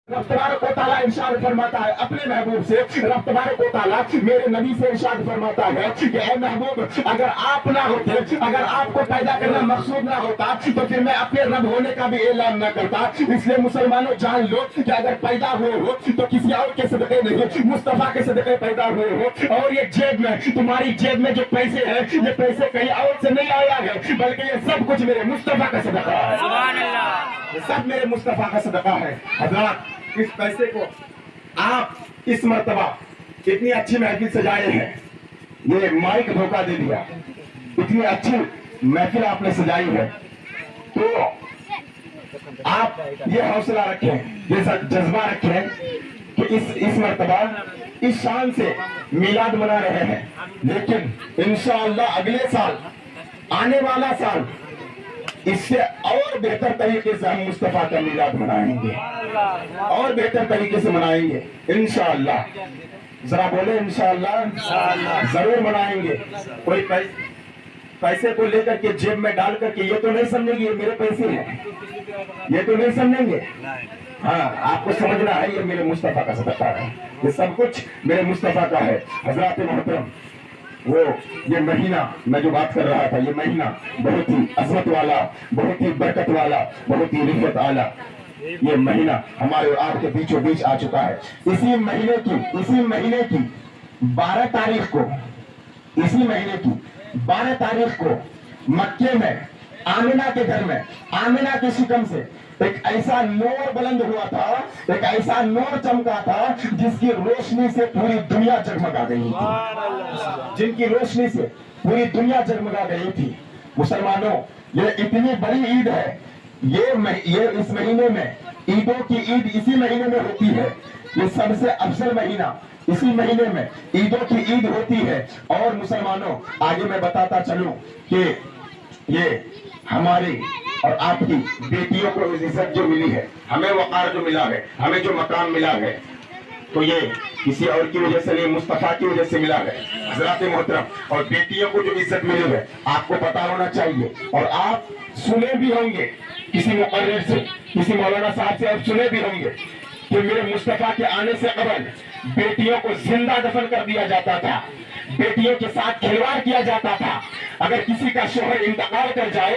रब तबारक व तआला इरशाद फरमाता है अपने महबूब से, रब तबारक व तआला मेरे नबी से इरशाद फरमाता है कि ए महबूब, अगर आप ना होते, अगर आपको पैदा करना मकसूद ना होता तो फिर मैं अपने रब होने का भी ऐलान ना करता। इसलिए मुसलमानों जान लो कि अगर पैदा हुए हो तो किसी और के सदक़े नहीं, मुस्तफा के सदक़े पैदा हुए हो। और ये जेब में, तुम्हारी जेब में जो पैसे हैं, ये पैसे कहीं और से नहीं आया है, बल्कि ये सब कुछ मेरे मुस्तफा का सदका है। सुभान अल्लाह, ये सब मेरे मुस्तफा का सदका है। हज़रात, इस पैसे को आप इस मर्तबा इतनी अच्छी महफिल सजाए हैं, ये माइक धोखा दे दिया, इतनी अच्छी महफिल आपने सजाई है, तो आप ये हौसला रखें, ये जज्बा रखें कि इस मर्तबा इस शान से मिलाद मना रहे हैं, लेकिन इंशाअल्लाह अगले साल, आने वाला साल, इससे और बेहतर तरीके से हम मुस्तफा का मिलाद मनाएंगे, और बेहतर तरीके से मनाएंगे इंशाअल्लाह। जरा बोले इंशाअल्लाह, जरूर मनाएंगे। कोई पैसे को लेकर के जेब में डाल करके ये तो नहीं समझेंगे ये मेरे पैसे हैं, ये तो नहीं समझेंगे। हाँ, आपको समझना है ये मेरे मुस्तफा का सदका है, ये सब कुछ मेरे मुस्तफा का है। हज़रात मोहतरम, वो ये महीना मैं जो बात कर रहा था, ये महीना बहुत ही अज़मत वाला, बहुत ही बरकत वाला, बहुत ही रिफ़त आला, ये महीना हमारे और आपके बीचों बीच आ चुका है। इसी महीने की 12 तारीख को, इसी महीने की 12 तारीख को मक्के में आमिना के घर में, आमिना के शिकम से एक ऐसा नूर बुलंद हुआ था, एक ऐसा नूर चमका था जिसकी रोशनी से पूरी दुनिया जगमगा गई थी, जिनकी रोशनी से पूरी दुनिया जगमगा गई थी। मुसलमानों, ये इतनी बड़ी ईद है, ये इस महीने में, ईदों की ईद इसी महीने में होती है, ये सबसे अफजल महीना, इसी महीने में ईदों की ईद होती है। और मुसलमानों, आगे मैं बताता चलूं कि ये हमारी और आपकी बेटियों को इज्जत जो मिली है, हमें वक़ार जो मिला है, हमें जो मकाम मिला है, तो ये किसी और की वजह से नहीं, मुस्तफा की वजह से मिला है। हज़रात मोहतरम, और बेटियों को जो इज्जत मिली है आपको पता होना चाहिए, और आप सुने भी होंगे किसी मुक़र्रिर से, किसी मौलाना साहब से आप सुने भी होंगे कि मेरे मुस्तफा के आने से कबल बेटियों को जिंदा दफन कर दिया जाता था, बेटियों के साथ खिलवाड़ किया जाता था। अगर किसी का शोहर इंतकाल कर जाए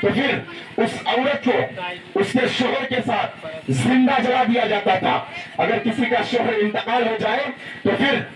तो फिर उस औरत को उसके शोहर के साथ जिंदा जला दिया जाता था। अगर किसी का शोहर इंतकाल हो जाए तो फिर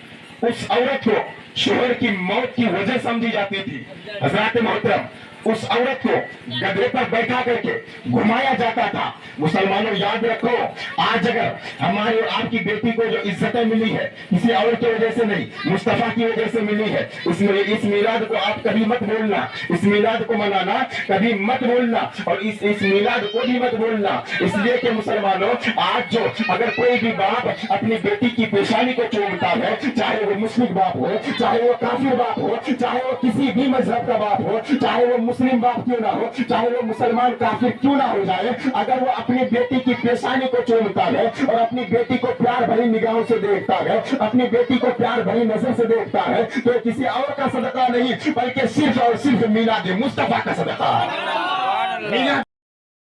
उस औरत को शोहर की मौत की वजह समझी जाती थी। हज़रात मोहतरम, उस औरत को गधे पर बैठा करके घुमाया जाता था। मुसलमानों, याद रखो, आज अगर हमारी और आपकी बेटी को जो इज्जतें मिली है किसी और की वजह से नहीं, मुस्तफा की वजह से मिली है। इस मिलाद को आप कभी मत भूलना, इस मिलाद को मनाना कभी मत भूलना, और इस मिलाद को भी मत भूलना। इसलिए कि मुसलमानों, आज जो अगर कोई भी बाप अपनी बेटी की पेशानी को चूमता है, चाहे वो मुस्लिम बाप हो, चाहे वो काफिर बाप हो, चाहे वो किसी भी मजहब का बाप हो, चाहे वो मुस्लिम बाप क्यों ना हो, चाहे वो मुसलमान काफिर क्यों ना हो जाए, अगर वो अपनी बेटी की पेशानी को चूमता है और अपनी बेटी को प्यार भरी निगाहों से देखता है, अपनी बेटी को प्यार भरी नजर से देखता है, तो किसी और का सदका नहीं, बल्कि सिर्फ और सिर्फ मिलाद मुस्तफा का सदका है।